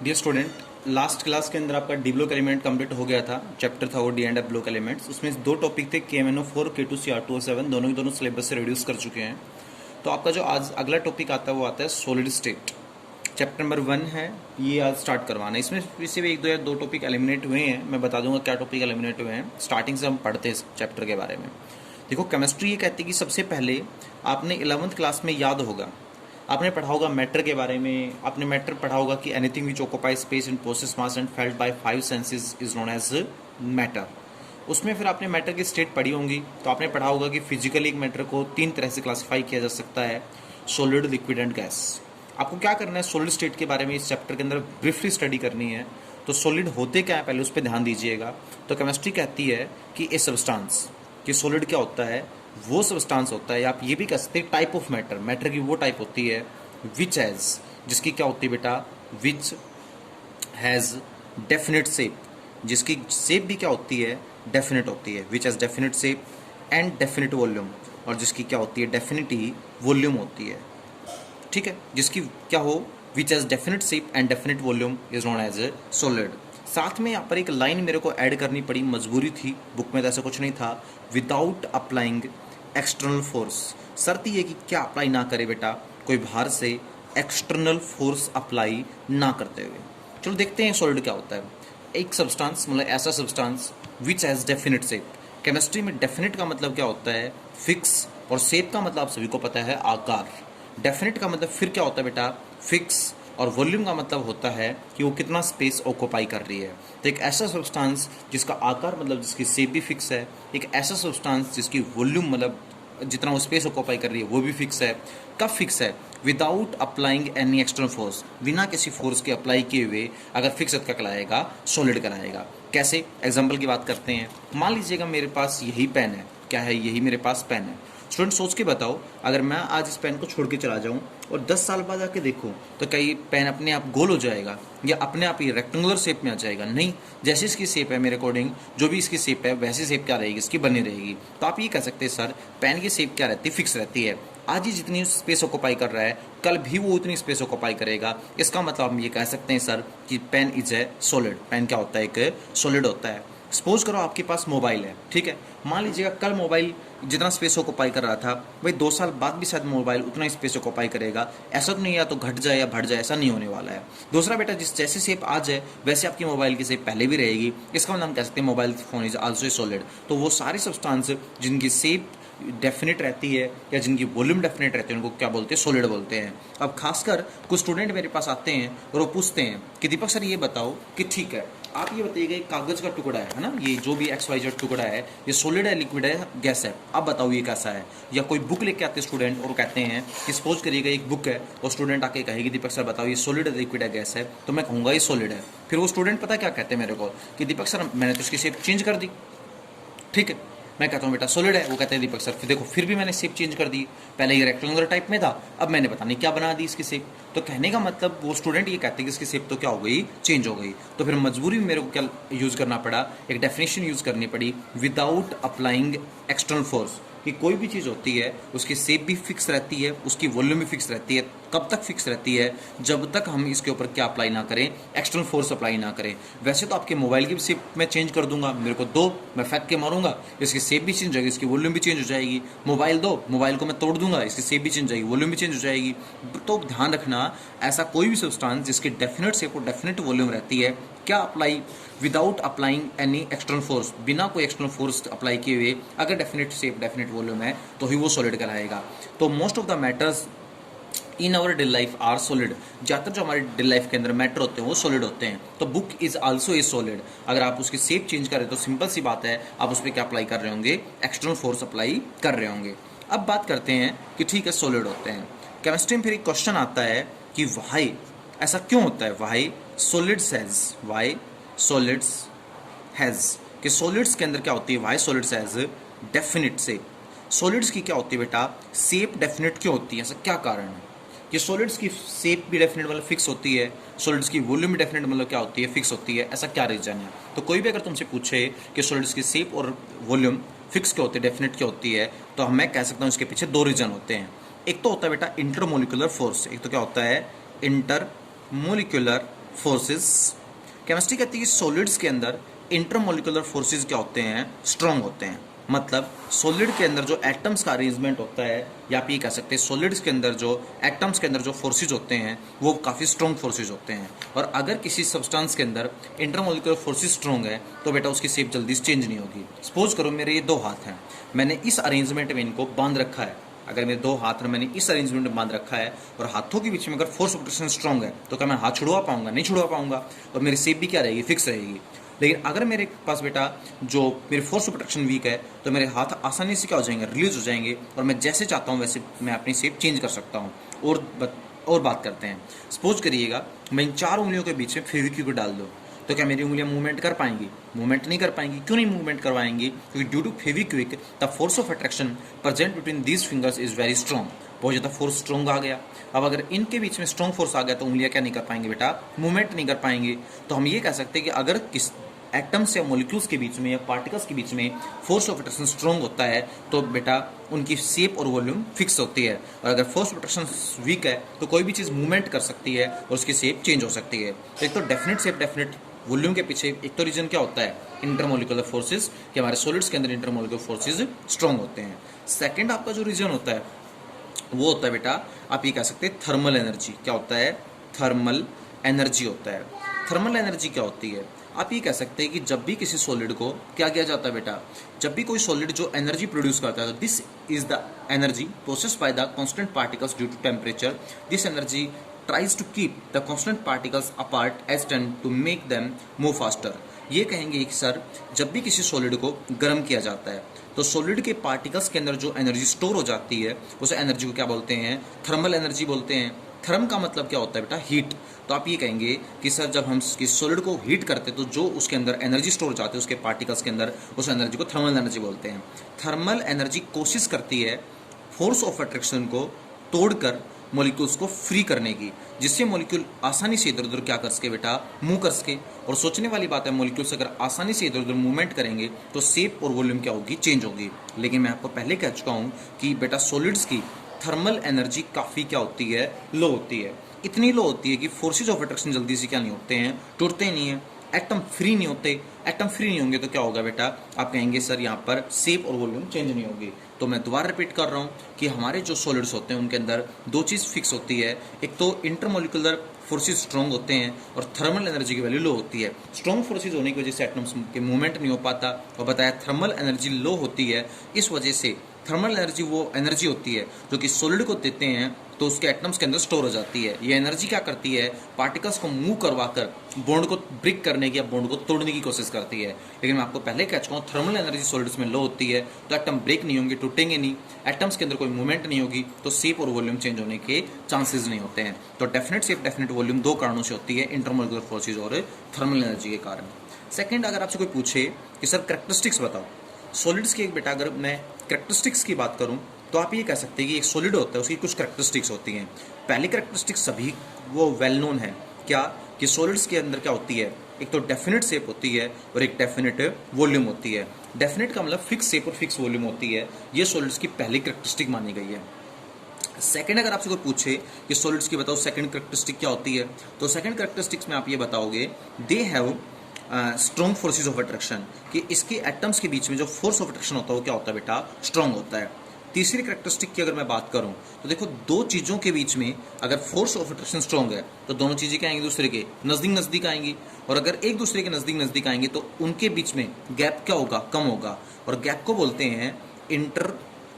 Dear student, last class के अंदर आपका डी ब्लॉक एलिमेंट कंप्लीट हो गया था। चैप्टर था वो D and F block elements. उसमें दो टॉपिक थे, KMnO4, K2CR2O7, दोनों ही दोनों सिलेबस से रिड्यूस कर चुके हैं। तो आपका जो आज अगला टॉपिक आता है वो आता है सॉलिड स्टेट। चैप्टर नंबर 1 है, ये आज स्टार्ट करवाना है। इसमें सिर्फ एक दो या दो टॉपिक एलिमिनेट हुए हैं। मैं बता दूंगा क्या टॉपिक एलिमिनेट हुए हैं। स्टार्टिंग से हम पढ़ते हैं इस चैप्टर के बारे में। देखो, केमिस्ट्री ये कहती है कि सबसे पहले आपने 11th क्लास में याद होगा, आपने पढ़ा होगा मैटर के बारे में। आपने मैटर पढ़ा होगा कि anything which occupy space and possess mass and felt by 5 senses is known as matter. उसमें फिर आपने मैटर की स्टेट पढ़ी होंगी। तो आपने पढ़ा होगा कि फिजिकली एक मैटर को 3 तरह से क्लासिफाई किया जा सकता है, सॉलिड, लिक्विड एंड गैस। आपको क्या करना है, सॉलिड स्टेट के बारे में इस चैप्टर के अंदर ब्रीफली स्टडी करनी है। तो सॉलिड होते क्या है पहले उस पर ध्यान दीजिएगा। तो केमिस्ट्री कहती है कि ए सब्सटेंस, कि सॉलिड क्या होता है, वो सब्सटेंस होता है, आप ये भी कह सकते हैं टाइप ऑफ मैटर। मैटर की वो टाइप होती है विच हैज़, जिसकी क्या होती है बेटा, विच हैज़ डेफिनेट शेप, जिसकी शेप भी क्या होती है, डेफिनेट होती है। विच has definite shape and definite volume, और जिसकी क्या होती है, डेफिनेट ही वॉल्यूम होती है। ठीक है, जिसकी क्या हो, which has definite shape and definite volume is known as a solid. साथ में यहाँ पर एक लाइन मेरे को ऐड करनी पड़ी, मजबूरी थी, बुक में तो ऐसा कुछ नहीं था। Without applying external force. शर्त ये कि क्या अप्लाई ना करे बेटा, कोई बाहर से एक्सटर्नल फोर्स अप्लाई ना करते हुए। चलो देखते हैं सॉलिड क्या होता है। एक सब्सटेंस, मतलब ऐसा substance which has definite shape. Chemistry में डेफिनेट का मतलब क्या होता है, फिक्स, और शेप का मतलब आप सभी को पता है, आकार। डेफिनेट का मतलब फिर क्या होता है बेटा, फिक्स, और वॉल्यूम का मतलब होता है कि वो कितना स्पेस ऑक्यूपाई कर रही है। तो एक ऐसा सब्सटेंस जिसका आकार मतलब जिसकी शेप भी फिक्स है, एक ऐसा सब्सटेंस जिसकी वॉल्यूम मतलब जितना वो स्पेस ऑक्यूपाई कर रही है वो भी फिक्स है। कब फिक्स है, without applying any external force, बिना किसी फोर्स के अप्लाई किए हुए अगर फिक्स का कहलाएगा, सॉलिड कहलाएगा। कैसे, एग्जाम्पल की बात करते हैं। मान लीजिएगा मेरे पास यही पेन है, क्या है, यही मेरे पास पेन है। स्टूडेंट सोच के बताओ, अगर मैं आज इस पेन को छोड़ के चला जाऊं और 10 साल बाद आके देखूं तो क्या ये पेन अपने आप गोल हो जाएगा या अपने आप ही रेक्टेंगुलर शेप में आ जाएगा? नहीं, जैसी इसकी शेप है मेरे अकॉर्डिंग, जो भी इसकी शेप है वैसी शेप क्या रहेगी, इसकी बनी रहेगी। तो आप ये कह सकते हैं सर पेन की शेप क्या रहती है, फिक्स रहती है। आज ही जितनी स्पेस ऑक्यूपाई कर रहा है कल भी वो उतनी स्पेस ऑक्यूपाई करेगा। इसका मतलब हम ये कह सकते हैं सर कि pen is a solid. Pen क्या होता है, एक सॉलिड होता है। सपोज करो आपके पास मोबाइल है, ठीक है। मान लीजिएगा कल मोबाइल जितना स्पेस ऑक्यूपाई कर रहा था भाई 2 साल बाद भी शायद मोबाइल उतना ही स्पेस ऑक्यूपाई करेगा। ऐसा तो नहीं, या तो घट जाए या बढ़ जाए, ऐसा नहीं होने वाला है। दूसरा बेटा, जिस जैसे शेप आज है वैसे आपकी मोबाइल की शेप पहले भी रहेगी। इसका मतलब हम कह सकते हैं mobile phone is also a solid. तो वो सारे सब्सटेंस जिनकी शेप डेफिनेट रहती है या जिनकी वॉल्यूम डेफिनेट रहती है उनको क्या बोलते हैं, सॉलिड बोलते हैं। अब खासकर कुछ स्टूडेंट मेरे पास आते हैं और वो पूछते हैं कि दीपक सर ये बताओ कि ठीक है, आप ये बताइएगा एक कागज का टुकड़ा है ना, ये जो भी XYZ टुकड़ा है, ये सॉलिड है, लिक्विड है, गैस है, अब बताओ ये कैसा है। या कोई बुक लेके आते हैं स्टूडेंट और कहते हैं कि सपोज करिएगा एक बुक है और स्टूडेंट आके कहेगी दीपक सर बताओ ये सॉलिड है, लिक्विड है, गैस है, तो मैं कहूँगा ये सॉलिड है। फिर वो स्टूडेंट पता क्या कहते हैं मेरे को कि दीपक सर मैंने तो इसकी शेप चेंज कर दी, ठीक है। मैं कहता हूँ बेटा सॉलिड है, वो कहते हैं दीपक सर फिर देखो फिर भी मैंने शेप चेंज कर दी, पहले ये रेक्टेंगुलर टाइप में था, अब मैंने पता नहीं क्या बना दी इसकी शेप। तो कहने का मतलब वो स्टूडेंट ये कहते हैं कि इसकी शेप तो क्या हो गई, चेंज हो गई। तो फिर मजबूरी में मेरे को क्या यूज़ करना पड़ा, एक डेफिनेशन यूज़ करनी पड़ी, विदाउट अप्लाइंग एक्सटर्नल फोर्स। कि कोई भी चीज़ होती है उसकी शेप भी फिक्स रहती है, उसकी वॉल्यूम भी फिक्स रहती है। कब तक फिक्स रहती है, जब तक हम इसके ऊपर क्या अप्लाई ना करें, एक्सटर्नल फोर्स अप्लाई ना करें। वैसे तो आपके मोबाइल की भी शेप मैं चेंज कर दूंगा, मेरे को दो, मैं फेंक के मारूंगा, इसकी शेप भी चेंज हो जाएगी, इसकी वॉल्यूम भी चेंज हो जाएगी। मोबाइल दो, मोबाइल को मैं तोड़ दूंगा, इसकी शेप भी चेंज हो जाएगी, वॉल्यूम भी चेंज हो जाएगी। तो ध्यान रखना, ऐसा कोई भी सब्सटेंस जिसकी डेफिनेट शेप और डेफिनेट वॉल्यूम रहती है, क्या apply, without applying any external force, बिना कोई एक्सटर्नल फोर्स अप्लाई किए हुए अगर डेफिनेट शेप डेफिनेट वॉल्यूम है तो ही वो सॉलिड कहलाएगा। तो most of the matters in our day life are solid. ज़्यादातर जो हमारे डे लाइफ के अंदर मैटर होते हैं वो सॉलिड होते हैं। तो book is also a solid. अगर आप उसकी शेप चेंज करें तो सिंपल सी बात है, आप उस पर क्या अप्लाई कर रहे होंगे, एक्सटर्नल फोर्स अप्लाई कर रहे होंगे। अब बात करते हैं कि ठीक है सॉलिड होते हैं। केमिस्ट्री में फिर एक क्वेश्चन आता है कि वाई, ऐसा क्यों होता है, why solids has, why solids has, कि सॉलिड्स के अंदर क्या होती है, why solids has definite shape. Solids की क्या होती है बेटा, शेप डेफिनेट क्यों होती है, ऐसा क्या कारण है कि सॉलिड्स की शेप भी डेफिनेट मतलब फिक्स होती है, सॉलिड्स की वॉल्यूम भी डेफिनेट मतलब क्या होती है, फिक्स होती है, ऐसा क्या रीजन है। तो कोई भी अगर तुमसे पूछे कि सॉलिड्स की शेप और वॉल्यूम फिक्स क्यों होती है, डेफिनेट क्यों होती है, तो मैं कह सकता हूँ इसके पीछे दो रीजन होते हैं। एक तो होता है बेटा इंटरमोलिकुलर फोर्स, एक तो क्या होता है इंटरमोलिकुलर फोर्सेस। केमिस्ट्री कहती है कि सॉलिड्स के अंदर इंटरमोलिकुलर फोर्सेस क्या होते हैं, स्ट्रांग होते हैं। मतलब सॉलिड के अंदर जो एटम्स का अरेंजमेंट होता है, या आप ये कह सकते हैं सॉलिड्स के अंदर जो एटम्स के अंदर जो फोर्सेज होते हैं वो काफ़ी स्ट्रॉन्ग फोर्सेज होते हैं। और अगर किसी सब्सटेंस के अंदर इंटरमोलिकुलर फोर्सेज स्ट्रॉन्ग है तो बेटा उसकी शेप जल्दी से चेंज नहीं होगी। सपोज करो मेरे ये दो हाथ हैं, मैंने इस अरेंजमेंट में इनको बांध रखा है। अगर मेरे दो हाथ हैं, मैंने इस अरेंजमेंट में बांध रखा है और हाथों के बीच में अगर फोर्स ऑफ अट्रैक्शन स्ट्रॉन्ग है तो क्या मैं हाथ छुड़वा पाऊंगा? नहीं छुड़वा पाऊंगा। और मेरी शेप भी क्या रहेगी, फिक्स रहेगी। लेकिन अगर मेरे पास बेटा जो मेरी फोर्स ऑफ अट्रैक्शन वीक है तो मेरे हाथ आसानी से क्या हो जाएंगे, रिलीज हो जाएंगे, और मैं जैसे चाहता हूँ वैसे मैं अपनी शेप चेंज कर सकता हूँ। और बात करते हैं, सपोज करिएगा मैं इन चार उंगलियों के बीच में फेविक्विक डाल दूँ तो क्या मेरी उंगलियां मूवमेंट कर पाएंगी? मूवमेंट नहीं कर पाएंगी। क्यों नहीं मूवमेंट करवाएंगी? क्योंकि due to Fevikwik the force of attraction present between these fingers is very strong. बहुत ज़्यादा फोर्स स्ट्रॉन्ग आ गया। अब अगर इनके बीच में स्ट्रॉन्ग फोर्स आ गया तो उंगलियां क्या नहीं कर पाएंगी बेटा, मूवमेंट नहीं कर पाएंगी। तो हम ये कह सकते हैं कि अगर किस एटम्स या मॉलिक्यूल्स के बीच में या पार्टिकल्स के बीच में फोर्स ऑफ अट्रैक्शन स्ट्रॉन्ग होता है तो बेटा उनकी शेप और वॉल्यूम फिक्स होती है। और अगर फोर्स ऑफ अट्रैक्शन वीक है तो कोई भी चीज़ मूवमेंट कर सकती है और उसकी शेप चेंज हो सकती है। तो एक तो डेफिनेट शेप डेफिनेट वॉल्यूम के पीछे एक तो रीजन क्या होता है, इंटरमोलिकुलर फोर्सेज, कि हमारे सॉलिड्स के अंदर इंटरमोलिकुलर फोर्सेज स्ट्रॉन्ग होते हैं। सेकंड आपका जो रीजन होता है वो होता है बेटा, आप ये कह सकते हैं थर्मल एनर्जी। क्या होता है? थर्मल एनर्जी होता है। थर्मल एनर्जी क्या होती है? आप ये कह सकते हैं कि जब भी किसी सॉलिड को क्या किया जाता है बेटा, जब भी कोई सॉलिड जो एनर्जी प्रोड्यूस करता है, this is the energy process by the constant particles due to temperature. This energy tries to keep the constant particles apart as tend to make them move faster। ये कहेंगे कि sir जब भी किसी solid को गर्म किया जाता है तो सॉलिड के पार्टिकल्स के अंदर जो एनर्जी स्टोर हो जाती है उस एनर्जी को क्या बोलते हैं, थर्मल एनर्जी बोलते हैं। थर्म का मतलब क्या होता है बेटा, हीट। तो आप ये कहेंगे कि सर जब हम किसी सॉलिड को हीट करते हैं तो जो उसके अंदर एनर्जी स्टोर हो जाती है उसके पार्टिकल्स के अंदर, उस एनर्जी को थर्मल एनर्जी बोलते हैं। थर्मल एनर्जी कोशिश करती है फोर्स ऑफ अट्रैक्शन को तोड़कर मॉलिक्यूल्स को फ्री करने की, जिससे मॉलिक्यूल आसानी से इधर उधर क्या कर सके बेटा, मूव कर सके। और सोचने वाली बात है, मॉलिक्यूल्स अगर आसानी से इधर उधर मूवमेंट करेंगे तो शेप और वॉल्यूम क्या होगी, चेंज होगी। लेकिन मैं आपको पहले कह चुका हूँ कि बेटा सॉलिड्स की थर्मल एनर्जी काफ़ी क्या होती है, लो होती है। इतनी लो होती है कि फोर्सेज ऑफ अट्रैक्शन जल्दी से क्या नहीं होते हैं, टूटते नहीं हैं। एटम फ्री नहीं होते। एटम फ्री नहीं होंगे तो क्या होगा बेटा, आप कहेंगे सर यहाँ पर शेप और वॉल्यूम चेंज नहीं होगी। तो मैं दोबारा रिपीट कर रहा हूँ कि हमारे जो सॉलिड्स होते हैं उनके अंदर दो चीज़ फिक्स होती है, एक तो इंटरमोलिकुलर फोर्सेज स्ट्रॉन्ग होते हैं और थर्मल एनर्जी की वैल्यू लो होती है। स्ट्रॉन्ग फोर्सेज होने की वजह से एटम्स के मूवमेंट नहीं हो पाता, और बताया थर्मल एनर्जी लो होती है। इस वजह से थर्मल एनर्जी वो एनर्जी होती है जो कि सॉलिड को देते हैं तो उसके एटम्स के अंदर स्टोर हो जाती है। ये एनर्जी क्या करती है, पार्टिकल्स को मूव करवाकर बॉन्ड को ब्रेक करने की या बॉन्ड को तोड़ने की कोशिश करती है। लेकिन मैं आपको पहले कह चुका हूँ थर्मल एनर्जी सॉलिड्स में लो होती है तो एटम ब्रेक नहीं होंगे, टूटेंगे नहीं, एटम्स के अंदर कोई मूवमेंट नहीं होगी, तो शेप और वॉल्यूम चेंज होने के चांसेस नहीं होते हैं। तो डेफिनेट शेप डेफिनेट वॉल्यूम दो कारणों से होती है, इंटरमोलिकुलर फोर्सेज और थर्मल एनर्जी के कारण। सेकेंड, अगर आपसे कोई पूछे कि सर करेक्टरिस्टिक्स बताओ सॉलिड्स की, एक बेटा अगर मैं करेक्टरिस्टिक्स की बात करूं तो आप ये कह सकते हैं कि एक सॉलिड होता है उसकी कुछ करेक्टरिस्टिक्स होती हैं। पहली करेक्टरिस्टिक्स सभी वो वेल नोन है, क्या कि सॉलिड्स के अंदर क्या होती है, एक तो डेफिनेट शेप होती है और एक डेफिनेट वॉल्यूम होती है। डेफिनेट का मतलब फिक्स शेप और फिक्स वॉल्यूम होती है, ये सॉलिड्स की पहली करेक्टरिस्टिक मानी गई है। सेकंड, अगर आपसे कोई पूछे कि सॉलिड्स की बताओ सेकंड करेक्टरिस्टिक क्या होती है, तो सेकंड करेक्टरिस्टिक्स में आप ये बताओगे they have strong forces of attraction, कि इसके एटम्स के बीच में जो फोर्स ऑफ अट्रैक्शन होता है वो क्या होता है बेटा, स्ट्रॉन्ग होता है। तीसरी करेक्टरिस्टिक की अगर मैं बात करूं तो देखो दो चीज़ों के बीच में अगर फोर्स ऑफ अट्रैक्शन स्ट्रॉन्ग है तो दोनों चीज़ें क्या आएंगी, दूसरे के नज़दीक नज़दीक आएंगी, और अगर एक दूसरे के नज़दीक नज़दीक आएंगे तो उनके बीच में गैप क्या होगा, कम होगा, और गैप को बोलते हैं इंटर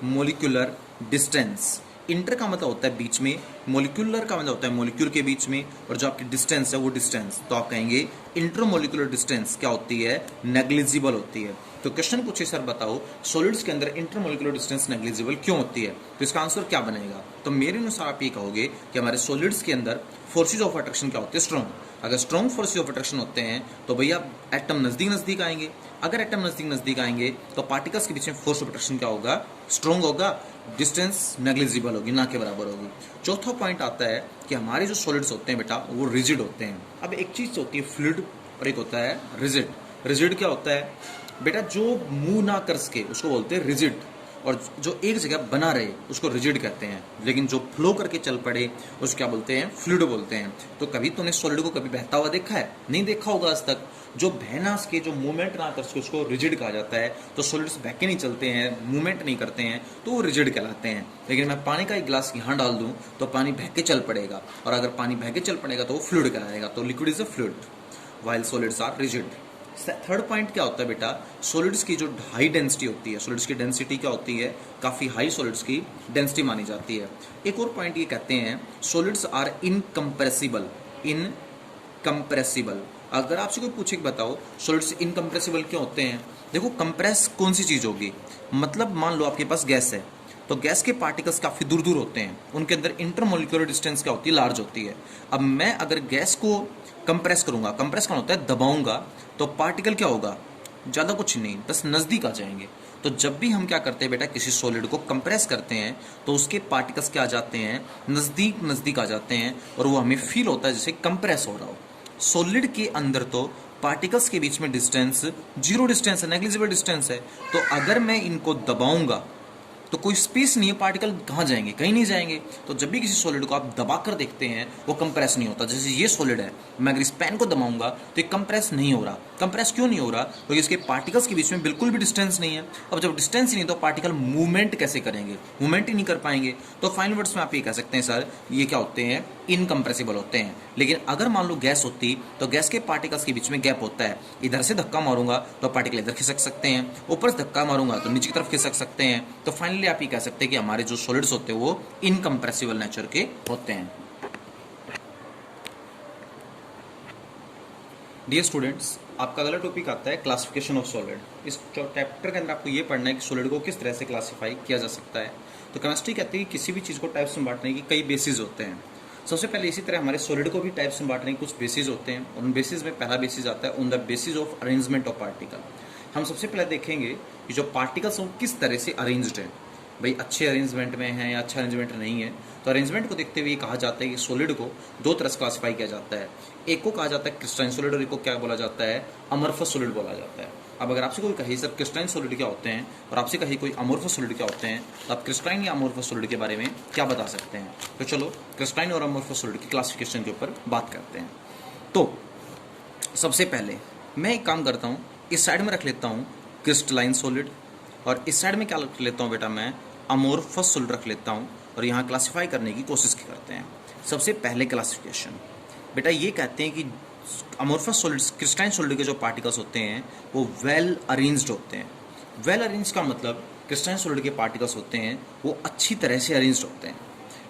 मोलिकुलर डिस्टेंस। इंटर का मतलब होता है बीच में, मोलिकुलर का मतलब होता है मोलिक्यूल के बीच में, और जो आपकी डिस्टेंस है वो डिस्टेंस, तो आप कहेंगे इंटरमोलिकुलर डिस्टेंस क्या होती है, नेग्लिजिबल होती है। तो क्वेश्चन पूछे सर बताओ सॉलिड्स के अंदर इंटरमोलिकुलर डिस्टेंस नेग्लिजिबल क्यों होती है, तो इसका आंसर क्या बनेगा, तो मेरे अनुसार आप ये कहोगे कि हमारे सॉलिड्स के अंदर फोर्सेज ऑफ अट्रैक्शन क्या होते हैं, स्ट्रॉन्ग। अगर स्ट्रॉन्ग फोर्सेज ऑफ अट्रैक्शन होते हैं तो भैया एटम नज़दीक नज़दीक आएंगे, अगर एटम नज़दीक नज़दीक आएंगे तो पार्टिकल्स के बीच में फोर्स ऑफ अट्रैक्शन क्या होगा, स्ट्रॉन्ग होगा, डिस्टेंस नेग्लिजिबल होगी, ना के बराबर होगी। चौथा पॉइंट आता है कि हमारे जो सॉलिड्स होते हैं बेटा वो रिजिड होते हैं। अब एक चीज़ होती है फ्लूइड और एक होता है रिजिड। रिजिड क्या होता है बेटा, जो मूव ना कर सके उसको बोलते हैं रिजिड, और जो एक जगह बना रहे उसको रिजिड कहते हैं, लेकिन जो फ्लो करके चल पड़े उसको क्या बोलते हैं, फ्लूइड बोलते हैं। तो कभी तुमने सॉलिड को कभी बहता हुआ देखा है? नहीं देखा होगा आज तक। जो बहना के जो मूवमेंट ना कर सके उसको रिजिड कहा जाता है। तो सॉलिड्स बह के नहीं चलते हैं, मूवमेंट नहीं करते हैं, तो वो रिजिड कहलाते हैं। लेकिन मैं पानी का एक गिलास यहाँ डाल दूँ तो पानी बह के चल पड़ेगा, और अगर पानी बह के चल पड़ेगा तो वो फ्लूइड कहलाएगा। तो liquid is a fluid while solids are rigid. Third point क्या होता है बेटा, सॉलिड्स की जो हाई डेंसिटी होती है, सॉलिड्स की डेंसिटी क्या होती है, काफ़ी हाई सॉलिड्स की डेंसिटी मानी जाती है। एक और पॉइंट ये कहते हैं सॉलिड्स आर इनकम्प्रेसिबल। इनकम्प्रेसिबल, अगर आपसे कोई पूछे कि बताओ सॉलिड्स इनकम्प्रेसिबल क्यों होते हैं, देखो कंप्रेस कौन सी चीज़ होगी, मतलब मान लो आपके पास गैस है, तो गैस के पार्टिकल्स काफ़ी दूर दूर होते हैं, उनके अंदर इंटरमोलिकुलर डिस्टेंस क्या होती है, लार्ज होती है। अब मैं अगर गैस को कंप्रेस करूंगा, कंप्रेस कौन होता है, दबाऊंगा, तो पार्टिकल क्या होगा, ज़्यादा कुछ नहीं, बस नज़दीक आ जाएंगे। तो जब भी हम क्या करते हैं बेटा, किसी सॉलिड को कंप्रेस करते हैं तो उसके पार्टिकल्स क्या आ जाते हैं, नज़दीक नज़दीक आ जाते हैं, और वो हमें फील होता है जैसे कंप्रेस हो रहा हो। सॉलिड के अंदर तो पार्टिकल्स के बीच में डिस्टेंस जीरो डिस्टेंस है, नेग्लिजिबल डिस्टेंस है। तो अगर मैं इनको दबाऊंगा तो कोई स्पेस नहीं है, पार्टिकल कहाँ जाएंगे, कहीं नहीं जाएंगे। तो जब भी किसी सॉलिड को आप दबा कर देखते हैं वो कंप्रेस नहीं होता। जैसे ये सॉलिड है, मैं अगर इस पेन को दबाऊंगा तो ये कंप्रेस नहीं हो रहा। कंप्रेस क्यों नहीं हो रहा, क्योंकि इसके पार्टिकल्स के बीच में बिल्कुल भी डिस्टेंस नहीं है। अब जब डिस्टेंस ही नहीं तो पार्टिकल मूवमेंट कैसे करेंगे, मूवमेंट ही नहीं कर पाएंगे। तो फाइनल वर्ड्स में आप ये कह सकते हैं सर ये क्या होते हैं, इनकम्प्रेसिबल होते हैं। लेकिन अगर मान लो गैस होती तो गैस के पार्टिकल्स के बीच में गैप होता है, इधर से धक्का मारूंगा तो पार्टिकल इधर खिसक सकते हैं, ऊपर से धक्का मारूंगा तो नीचे की तरफ खिसक सकते हैं। तो फाइनली आप ये कह सकते हैं कि हमारे जो सॉलिड्स होते हैं वो इनकम्प्रेसिबल नेचर के होते हैं। डियर स्टूडेंट्स, आपका अगला टॉपिक आता है क्लासिफिकेशन ऑफ सॉलिड। इस चैप्टर के अंदर आपको ये पढ़ना है कि सॉलिड को किस तरह से क्लासिफाई किया जा सकता है। तो केमिस्ट्री कहती है कि किसी भी चीज़ को टाइप्स में बांटने की कई बेसिस होते हैं। सबसे पहले इसी तरह हमारे सॉलिड को भी टाइप्स में बांटने के कुछ बेसिस होते हैं। उन बेसिस में पहला बेसिस आता है on the basis of arrangement of particle. हम सबसे पहले देखेंगे कि जो पार्टिकल्स हैं किस तरह से अरेंज्ड है, भाई अच्छे अरेंजमेंट में है या अच्छा अरेंजमेंट नहीं है। तो अरेंजमेंट को देखते हुए कहा जाता है कि सॉलिड को दो तरह से क्लासिफाई किया जाता है। एक को कहा जाता है क्रिस्टलाइन सॉलिड और एक को क्या बोला जाता है, अमorphous सॉलिड बोला जाता है। अब अगर आपसे कोई कहे सर क्रिस्टलाइन सॉलिड क्या होते हैं और आपसे कहे कोई अमorphous सॉलिड क्या होते हैं, तो आप क्रिस्टलाइन या अमorphous सॉलिड के बारे में क्या बता सकते हैं। तो चलो क्रिस्टलाइन और अमorphous सॉलिड की क्लासिफिकेशन के ऊपर बात करते हैं। तो सबसे पहले मैं एक काम करता हूँ, इस साइड में रख लेता हूँ क्रिस्टलाइन सॉलिड, और इस साइड में क्या रख लेता हूँ बेटा, मैं अमorphous सॉलिड रख लेता हूँ, और यहाँ क्लासिफाई करने की कोशिश करते हैं। सबसे पहले क्लासिफिकेशन बेटा ये कहते हैं कि अमorphous सॉलिड्स, क्रिस्टलाइन सॉलिड के जो पार्टिकल्स होते हैं वो वेल अरेंज्ड होते हैं। वेल अरेंज का मतलब क्रिस्टलाइन सॉलिड के पार्टिकल्स होते हैं वो अच्छी तरह से अरेंज्ड होते हैं।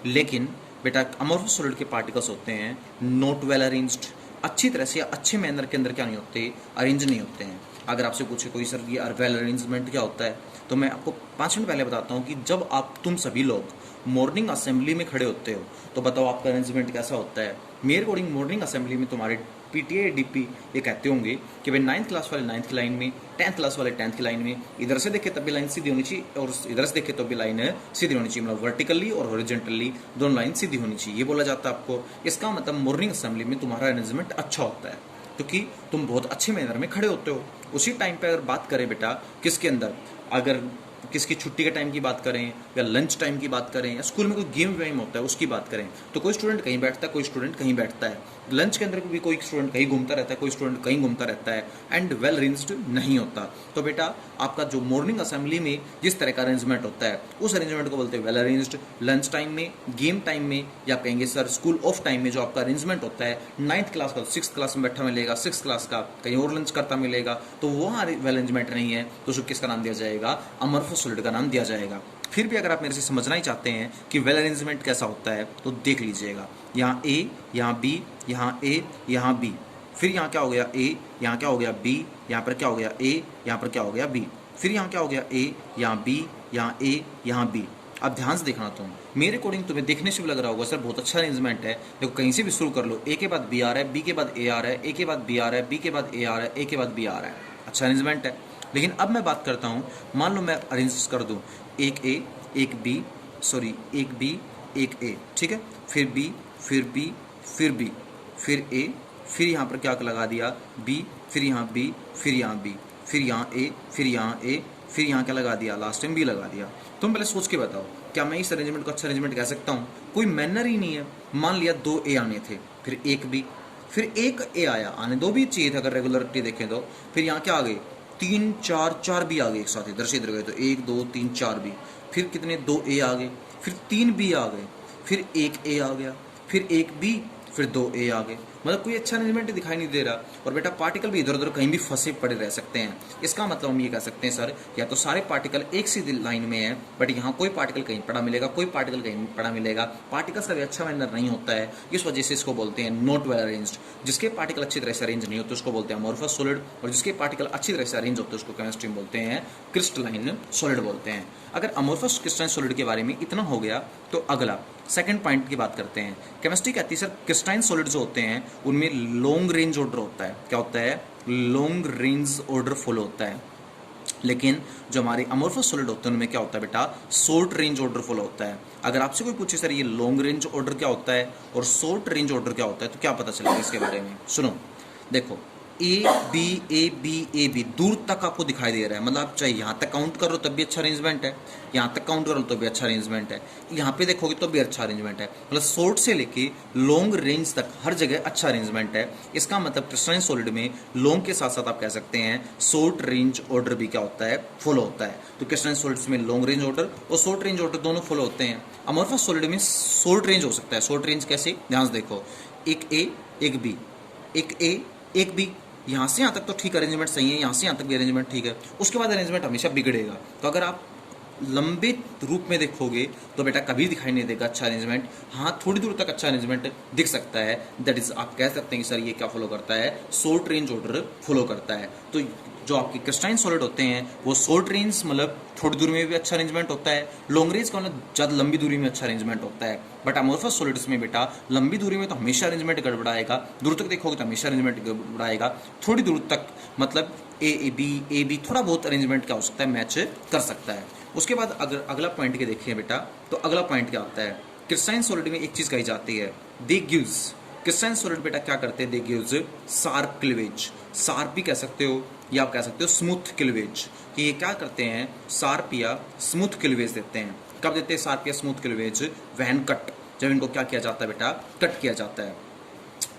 लेकिन बेटा अमorphous सॉलिड के पार्टिकल्स होते हैं नॉट वेल अरेंज्ड, अच्छी तरह से अच्छे मैनर के अंदर क्या नहीं होते, अरेंज नहीं होते हैं। अगर आपसे पूछे कोई सर ये वेल अरेंजमेंट क्या होता है, तो मैं आपको 5 मिनट पहले बताता हूँ कि जब तुम सभी लोग मॉर्निंग असेंबली में खड़े होते हो तो बताओ आपका अरेंजमेंट कैसा होता है। मेरे अकॉर्डिंग मॉर्निंग असेंबली में तुम्हारे पीटीए डीपी ये कहते होंगे कि भाई 9th क्लास वाले 9th की लाइन में, 10th क्लास वाले 10th की लाइन में, इधर से देखे तब भी लाइन सीधी होनी चाहिए और इधर से देखे तब भी लाइन सीधी होनी चाहिए, मतलब वर्टिकली और हॉरिजॉन्टली दोनों लाइन सीधी होनी चाहिए, ये बोला जाता है आपको। इसका मतलब मॉर्निंग असेंबली में तुम्हारा अरेंजमेंट अच्छा होता है क्योंकि तुम बहुत अच्छे मैनर में खड़े होते हो। उसी टाइम पे अगर बात करें बेटा किसके अंदर, अगर किसकी छुट्टी के टाइम की बात करें या लंच टाइम की बात करें या स्कूल में कोई गेम वेम होता है उसकी बात करें, तो कोई स्टूडेंट कहीं बैठता है, कोई स्टूडेंट कहीं बैठता है। लंच के अंदर भी कोई स्टूडेंट कहीं घूमता रहता है, कोई स्टूडेंट कहीं घूमता रहता है, एंड वेल अरेंज्ड नहीं होता। तो बेटा आपका जो मॉर्निंग असेंबली में जिस तरह का अरेंजमेंट होता है उस अरेंजमेंट को बोलते हैं वेल अरेंज्ड। लंच टाइम में, गेम टाइम में, या कहेंगे सर स्कूल ऑफ टाइम में जो आपका अरेंजमेंट होता है 9th क्लास का 6th क्लास में बैठा मिलेगा, 6th क्लास का कहीं और लंच करता मिलेगा, तो वहाँ वेल अरेंजमेंट नहीं है, तो उसको किसका नाम दिया जाएगा, अमorphous सॉलिड का नाम दिया जाएगा। फिर भी अगर आप मेरे से समझना ही चाहते हैं कि वेल अरेंजमेंट कैसा होता है तो देख लीजिएगा, यहाँ ए, यहाँ बी, यहाँ ए, यहाँ बी, फिर यहाँ क्या हो गया ए, यहाँ क्या हो गया बी, यहाँ पर क्या हो गया ए, यहाँ पर क्या हो गया बी, फिर यहाँ क्या हो गया ए, यहाँ बी, यहाँ ए, यहाँ बी। अब ध्यान से देखना तुम, मेरे अकॉर्डिंग तुम्हें देखने से भी लग रहा होगा सर बहुत अच्छा अरेंजमेंट है, देखो कहीं से भी शुरू कर लो, ए के बाद बी आ रहा है, बी के बाद ए आ रहा है, ए के बाद बी आ रहा है, बी के बाद ए आ रहा है, ए के बाद बी आ रहा है, अच्छा अरेंजमेंट है। लेकिन अब मैं बात करता हूँ, मान लो मैं अरेंज कर दूँ एक ए, एक बी, सॉरी एक बी, एक ए, ठीक है, फिर बी, फिर बी, फिर बी, फिर ए, फिर यहाँ पर क्या लगा दिया बी, फिर यहाँ बी, फिर यहाँ बी, फिर यहाँ ए, फिर यहाँ ए, फिर यहाँ क्या लगा दिया, लास्ट टाइम बी लगा दिया। तुम पहले सोच के बताओ, क्या मैं इस अरेंजमेंट को अच्छा अरेंजमेंट कह सकता हूँ? कोई मैनर ही नहीं है। मान लिया 2 ए आने थे, फिर एक बी, फिर एक ए आया, आने 2 भी चाहिए था अगर रेगुलरिटी देखें तो। फिर यहाँ क्या आ गए, 3 4 4 बी आ गए एक साथ, इधर से इधर गए तो 1 2 3 4 बी, फिर कितने 2 ए आ गए, फिर 3 बी आ गए, फिर 1 ए आ गया, फिर 1 बी, फिर 2 ए आ गए। मतलब कोई अच्छा अरेंजमेंट दिखाई नहीं दे रहा। और बेटा पार्टिकल भी इधर उधर कहीं भी फंसे पड़े रह सकते हैं। इसका मतलब हम ये कह सकते हैं सर, या तो सारे पार्टिकल एक सीधी लाइन में है, बट यहाँ कोई पार्टिकल कहीं पड़ा मिलेगा, कोई पार्टिकल कहीं पड़ा मिलेगा। पार्टिकल का भी अच्छा मैनर नहीं होता है, इस वजह से इसको बोलते हैं नॉट वेल अरेंज्ड। जिसके पार्टिकल अच्छी तरह से अरेंज नहीं होते उसको बोलते हैं अमोर्फस सॉलिड, और जिसके पार्टिकल अच्छी तरह से अरेंज होते हैं उसको केमिस्ट्री में बोलते हैं क्रिस्टलाइन सॉलिड बोलते हैं। अगर अमोर्फस क्रिस्टलाइन सॉलिड के बारे में इतना हो गया, तो अगला सेकंड पॉइंट की बात करते हैं। केमिस्ट्री कहती है सर क्रिस्टलाइन सॉलिड जो होते हैं उनमें लॉन्ग रेंज ऑर्डर होता है। क्या होता है? लॉन्ग रेंज ऑर्डर फॉलो होता है। लेकिन जो हमारे अमोर्फस सॉलिड होते हैं उनमें क्या होता है बेटा, शॉर्ट रेंज ऑर्डर फॉलो होता है। अगर आपसे कोई पूछे सर ये लॉन्ग रेंज ऑर्डर क्या होता है और शॉर्ट रेंज ऑर्डर क्या होता है, तो क्या पता चलेगा इसके बारे में? सुनो, देखो ए बी दूर तक आपको दिखाई दे रहा है, मतलब आप चाहे यहाँ तक काउंट करो तब भी अच्छा अरेंजमेंट है, यहाँ तक काउंट करो तो भी अच्छा अरेंजमेंट है, यहाँ पे देखोगे तो भी अच्छा अरेंजमेंट है। मतलब शॉर्ट से लेके लॉन्ग रेंज तक हर जगह अच्छा अरेंजमेंट है। इसका मतलब क्रिस्टलाइन सॉलिड में लॉन्ग के साथ साथ आप कह सकते हैं शॉर्ट रेंज ऑर्डर भी क्या होता है, फॉलो होता है। तो क्रिस्टलाइन सॉलिड्स में लॉन्ग रेंज ऑर्डर और शॉर्ट रेंज ऑर्डर दोनों फॉलो होते हैं। अमोर्फस सॉलिड में शॉर्ट रेंज हो सकता है। शॉर्ट रेंज कैसे? ध्यान से देखो, एक ए एक बी, एक ए एक बी, यहाँ से यहाँ तक तो ठीक अरेंजमेंट सही है, यहाँ से यहाँ तक भी अरेंजमेंट ठीक है, उसके बाद अरेंजमेंट हमेशा बिगड़ेगा। तो अगर आप लंबे रूप में देखोगे तो बेटा कभी दिखाई नहीं देगा अच्छा अरेंजमेंट। हाँ, थोड़ी दूर तक अच्छा अरेंजमेंट दिख सकता है। दैट इज आप कह सकते हैं कि सर ये क्या फॉलो करता है, शॉर्ट रेंज ऑर्डर फॉलो करता है। तो जो आपके क्रिस्टलाइन सॉलिड होते हैं वो शॉर्ट रेंज मतलब थोड़ी दूर में भी अच्छा अरेंजमेंट होता है, लॉन्ग रेंज का मतलब ज़्यादा लंबी दूरी में अच्छा अरेंजमेंट होता है। बट अमोर्फस सॉलिड्स में बेटा लंबी दूरी में तो हमेशा अरेंजमेंट गड़बड़ाएगा, दूर तक देखोगे तो हमेशा अरेंजमेंट गड़बड़ाएगा, थोड़ी दूर तक मतलब ए बी थोड़ा बहुत अरेंजमेंट क्या हो सकता है, मैच कर सकता है। उसके बाद अगर अगला पॉइंट के देखिए बेटा, तो अगला पॉइंट क्या होता है, क्रिस्टलाइन सॉलिड में एक चीज़ कही जाती है, दे गिव्स, क्रिस्टलाइन सॉलिड बेटा क्या करते हैं, दे गिव्स शार्प क्लीवेज। शार्प भी कह सकते हो या आप कह सकते हो स्मूथ क्लीवेज, कि ये क्या करते हैं, शार्प या स्मूथ क्लीवेज देते हैं। कब देते हैं शार्प या स्मूथ क्लीवेज? वैन कट, जब इनको क्या किया जाता है बेटा, कट किया जाता है।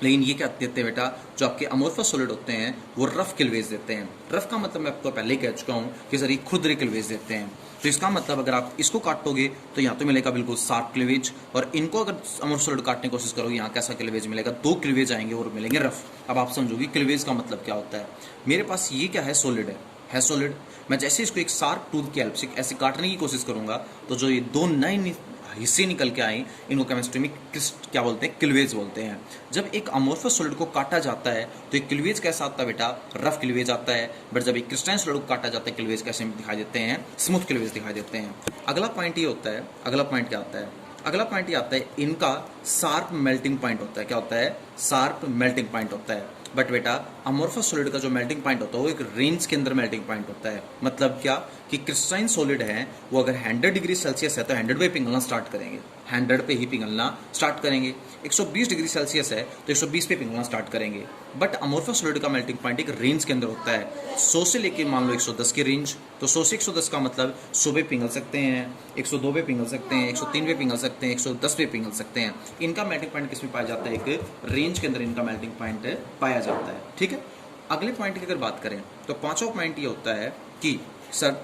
लेकिन ये क्या देते हैं बेटा, जो आपके अमोर्फस सॉलिड होते हैं वो रफ क्लीवेज देते हैं। रफ का मतलब मैं आपको पहले ही कह चुका हूँ कि सर ये खुरदरे क्लीवेज देते हैं। तो इसका मतलब अगर आप इसको काटोगे तो यहाँ तो मिलेगा बिल्कुल शार्प क्लीवेज, और इनको अगर अमोर्फस सॉलिड काटने की कोशिश करोगे यहाँ कैसा क्लीवेज मिलेगा, 2 क्लीवेज आएंगे और मिलेंगे रफ। अब आप समझोगे क्लीवेज का मतलब क्या होता है। मेरे पास ये क्या है, सॉलिड है सॉलिड। मैं जैसे इसको एक शार्प टूथ की हेल्प से ऐसे काटने की कोशिश करूंगा तो जो ये 2 नए हिस्से निकल के आए इनको केमिस्ट्री में क्या बोलते हैं, क्लीवेज बोलते हैं। जब एक अमोर्फस सॉलिड को काटा जाता है तो एक क्लीवेज कैसा आता है बेटा, रफ क्लीवेज आता है। बट जब एक क्रिस्टलाइन सॉलिड को काटा जाता है क्लीवेज कैसे दिखाई देते हैं, स्मूथ क्लीवेज दिखाई देते हैं। अगला पॉइंट ये होता है, अगला पॉइंट क्या आता है, अगला पॉइंट ये आता है इनका शार्प मेल्टिंग पॉइंट होता है। क्या होता है, शार्प मेल्टिंग पॉइंट होता है। बट बेटा अमोर्फस सॉलिड का जो मेल्टिंग पॉइंट होता है वो एक रेंज के अंदर मेल्टिंग पॉइंट होता है। मतलब क्या कि क्रिस्टलाइन सॉलिड है वो अगर 100 डिग्री सेल्सियस है तो 100 पे पिघलना स्टार्ट करेंगे, 100 पे ही पिघलना स्टार्ट करेंगे। 120 डिग्री सेल्सियस है तो 120 पे पिघलना स्टार्ट करेंगे। बट अमोर्फस सॉलिड का मेल्टिंग पॉइंट एक रेंज के अंदर होता है, 100 से लेके मान लो 110 की रेंज। तो 100 से 110 का मतलब 100 पे पिघल सकते हैं, 102 पे पिघल सकते हैं, 103 पे पिघल सकते हैं, 110 पे पिघल सकते हैं। इनका मेल्टिंग पॉइंट किसमें पाया जाता है, एक रेंज के अंदर इनका मेल्टिंग पॉइंट पाया जाता है। ठीक है, अगले पॉइंट की अगर बात करें तो पांचवा पॉइंट ये होता है कि सर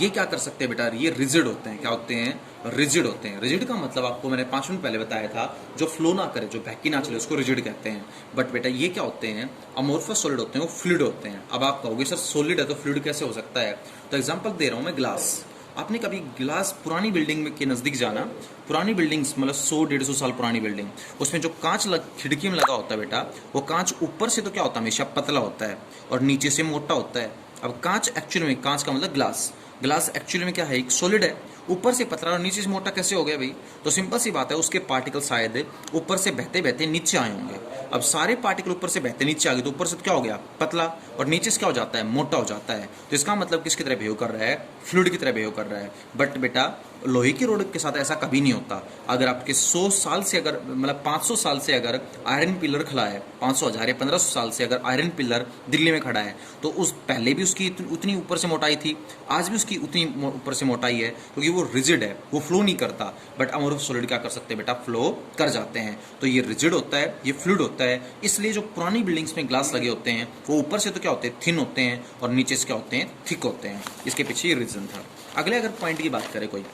ये क्या कर सकते हैं बेटा, ये रिजिड होते हैं। क्या होते हैं, रिजिड होते हैं। रिजिड का मतलब आपको मैंने 5 मिनट पहले बताया था, जो फ्लो ना करे, जो बहकी ना चले, उसको रिजिड कहते हैं। बट बेटा ये क्या होते हैं, अमोर्फस सॉलिड होते हैं, वो फ्लूइड होते हैं। अब आप कहोगे सर सॉलिड है तो फ्लूइड कैसे हो सकता है, तो एग्जाम्पल दे रहा हूँ मैं, ग्लास। आपने कभी ग्लास पुरानी बिल्डिंग में के नज़दीक जाना, पुरानी बिल्डिंग्स मतलब 100-150 साल पुरानी बिल्डिंग, उसमें जो कांच खिड़की में लगा होता है बेटा, वो कांच ऊपर से तो क्या होता है, हमेशा पतला होता है और नीचे से मोटा होता है। अब कांच एक्चुअली में, कांच का मतलब ग्लास, ग्लास एक्चुअली में क्या है, एक सॉलिड है, ऊपर से पतला और नीचे से मोटा कैसे हो गया भाई, तो सिंपल सी बात है, उसके पार्टिकल शायद ऊपर से बहते बहते नीचे आए होंगे। अब सारे पार्टिकल ऊपर से बहते नीचे आ गए तो ऊपर से क्या हो गया, पतला, और नीचे से क्या हो जाता है, मोटा हो जाता है। तो इसका मतलब किसकी तरह बिहेव कर रहा है, फ्लूइड की तरह बिहेव कर रहा है। बट बेटा लोहे की रोड के साथ ऐसा कभी नहीं होता। अगर आपके 100 साल से अगर मतलब 500 साल से अगर आयरन पिलर खड़ा है, 500 हजार या 1500 साल से अगर आयरन पिलर दिल्ली में खड़ा है, तो उस पहले भी उसकी उतनी ऊपर से मोटाई थी, आज भी उसकी उतनी ऊपर से मोटाई है, क्योंकि वो रिजिड है, वो फ्लो नहीं करता। बट अमोर्फस सॉलिड क्या कर सकते हैं बेटा, फ्लो कर जाते हैं। तो ये रिजिड होता है, ये फ्लूइड होता है। इसलिए जो पुरानी बिल्डिंग्स में ग्लास लगे होते हैं वो ऊपर से तो क्या होते हैं, थिन होते हैं, और नीचे से क्या होते हैं, थिक होते हैं। इसके पीछे ये रीजन था। अगले अगर पॉइंट की बात करें कोई,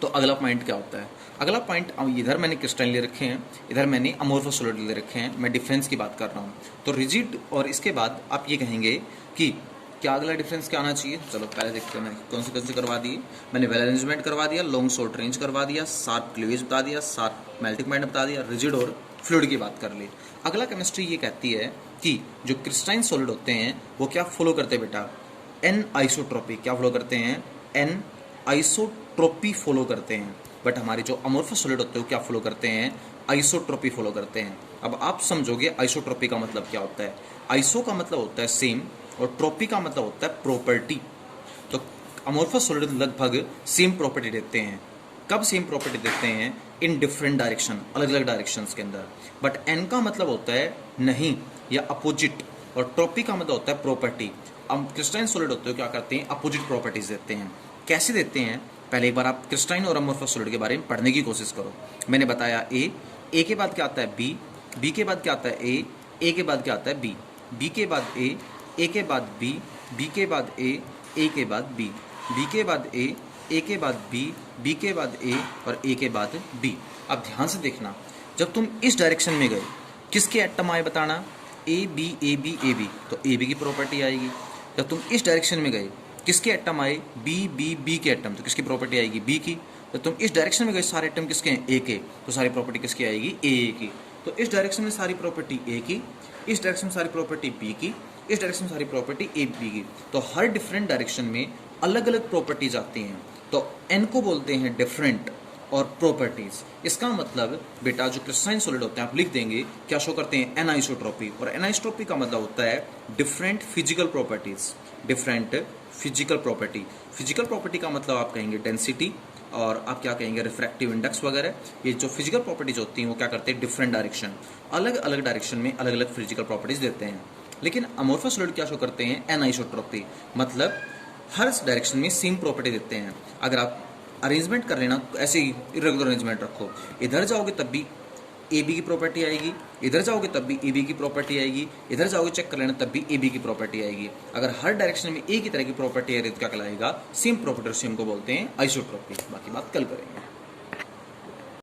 तो अगला पॉइंट क्या होता है? अगला पॉइंट, इधर मैंने क्रिस्टलाइन ले रखे हैं, इधर मैंने अमोर्फस सॉलिड ले रखे हैं, मैं डिफरेंस की बात कर रहा हूँ। तो रिजिड और इसके बाद आप ये कहेंगे कि क्या अगला डिफरेंस क्या आना चाहिए। चलो पहले देखते हैं, मैंने कौन से करवा दिए। मैंने वेल अरेंजमेंट करवा दिया, लॉन्ग शॉर्ट रेंज करवा दिया, शार्प क्लीवेज बता दिया, शार्प मेल्टिंग पॉइंट बता दिया, रिजिड और फ्लूइड की बात कर ली। अगला केमिस्ट्री ये कहती है कि जो क्रिस्टलाइन सॉलिड होते हैं वो क्या फॉलो करते हैं बेटा, एन आइसोट्रोपी। क्या फॉलो करते हैं, एन आइसोट्रोपी फॉलो करते हैं। बट हमारे जो अमोर्फस सॉलिड होते हैं वो क्या फॉलो करते हैं, आइसोट्रोपी फॉलो करते हैं। अब आप समझोगे आइसोट्रोपी का मतलब क्या होता है। आइसो का मतलब होता है सेम, और ट्रोपी का मतलब होता है प्रॉपर्टी। तो अमोर्फस सॉलिड लगभग सेम प्रॉपर्टी देते हैं। कब सेम प्रॉपर्टी देते हैं, इन डिफरेंट डायरेक्शन, अलग अलग डायरेक्शंस के अंदर। बट एन का मतलब होता है नहीं या अपोजिट, और ट्रोपी का मतलब होता है प्रॉपर्टी। अब क्रिस्टलाइन सॉलिड होते हो क्या करते हैं, अपोजिट प्रॉपर्टीज देते हैं। कैसे देते हैं, पहले एक बार आप क्रिस्टलाइन और अमोर्फस सॉलिड के बारे में पढ़ने की कोशिश करो। मैंने बताया ए के बाद क्या आता है बी, बी के बाद क्या आता है ए के बाद क्या आता है बी, बी के बाद ए के बाद बी, बी के बाद ए के बाद बी, बी के बाद ए के बाद बी के बाद ए और ए के बाद बी। अब ध्यान से देखना, जब तुम इस डायरेक्शन में गए, किसके एटम आए बताना, ए बी, तो ए बी की प्रॉपर्टी आएगी। जब तुम इस डायरेक्शन में गए, किसके एटम आए, बी के एटम, तो किसकी प्रॉपर्टी आएगी, बी की। जब तुम इस डायरेक्शन में गए, सारे एटम किसके हैं, ए के, तो सारी प्रॉपर्टी किसकी आएगी, ए की। तो इस डायरेक्शन में सारी प्रॉपर्टी ए की, इस डायरेक्शन में सारी प्रॉपर्टी बी की, इस डायरेक्शन में सारी प्रॉपर्टी ए बी की। तो हर डिफरेंट डायरेक्शन में अलग अलग प्रॉपर्टीज आती हैं। तो एन को बोलते हैं डिफरेंट और प्रॉपर्टीज। इसका मतलब बेटा जो क्रिस्टलाइन सॉलिड होते हैं, आप लिख देंगे क्या शो करते हैं, एनाइसोट्रोपी। और एनाइसोट्रोपी का मतलब होता है different physical properties, different physical property. Physical property का मतलब आप कहेंगे डेंसिटी, और आप क्या कहेंगे, रिफ्रैक्टिव इंडेक्स वगैरह। ये जो फिजिकल प्रॉपर्टीज होती हैं वो क्या करते हैं, डिफरेंट डायरेक्शन, अलग अलग डायरेक्शन में अलग अलग फिजिकल प्रॉपर्टीज देते हैं। लेकिन अमोर्फस सॉलिड क्या शो करते हैं, एनाइसोट्रोपी, मतलब हर डायरेक्शन में सेम प्रॉपर्टी देते हैं। अगर आप अरेंजमेंट कर लेना, ऐसे ही इरेगुलर अरेंजमेंट रखो, इधर जाओगे तब भी ए बी की प्रॉपर्टी आएगी, इधर जाओगे तब भी ए बी की प्रॉपर्टी आएगी, इधर जाओगे चेक कर लेना तब भी ए बी की प्रॉपर्टी आएगी। अगर हर डायरेक्शन में एक ही तरह की प्रॉपर्टी है तो क्या कहलाएगा, सेम प्रॉपर्टी, सेम को बोलते हैं आइसोट्रोपी। बाकी बात कल करेंगे।